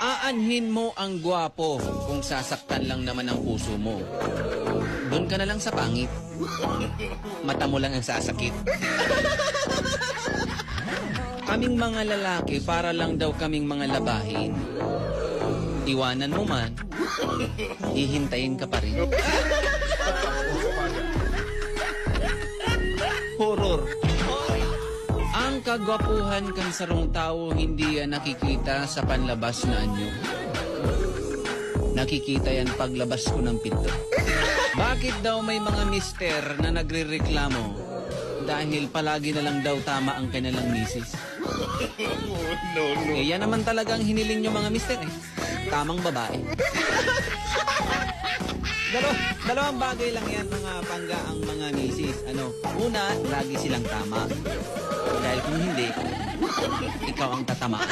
Aanhin mo ang gwapo kung sasaktan lang naman ang puso mo. Doon ka na lang sa pangit. Mata mo lang ang sasakit. Kaming mga lalaki, para lang daw kaming mga labahin. Iwanan mo man, hihintayin ka pa rin. Horror. Ang kagwapuhan kan sarong tao hindi yan nakikita sa panlabas na anyo. Nakikita yan paglabas ko ng pinto. Bakit daw may mga mister na nagrereklamo dahil palagi na lang daw tama ang kanilang misis? Eh yan naman talagang hiniling nyo mga mister eh. Tamang babae. Dalawang bagay lang yan mga pangga ang mga misis. Una, lagi silang tama. Dahil kung hindi, ikaw ang tatamaan.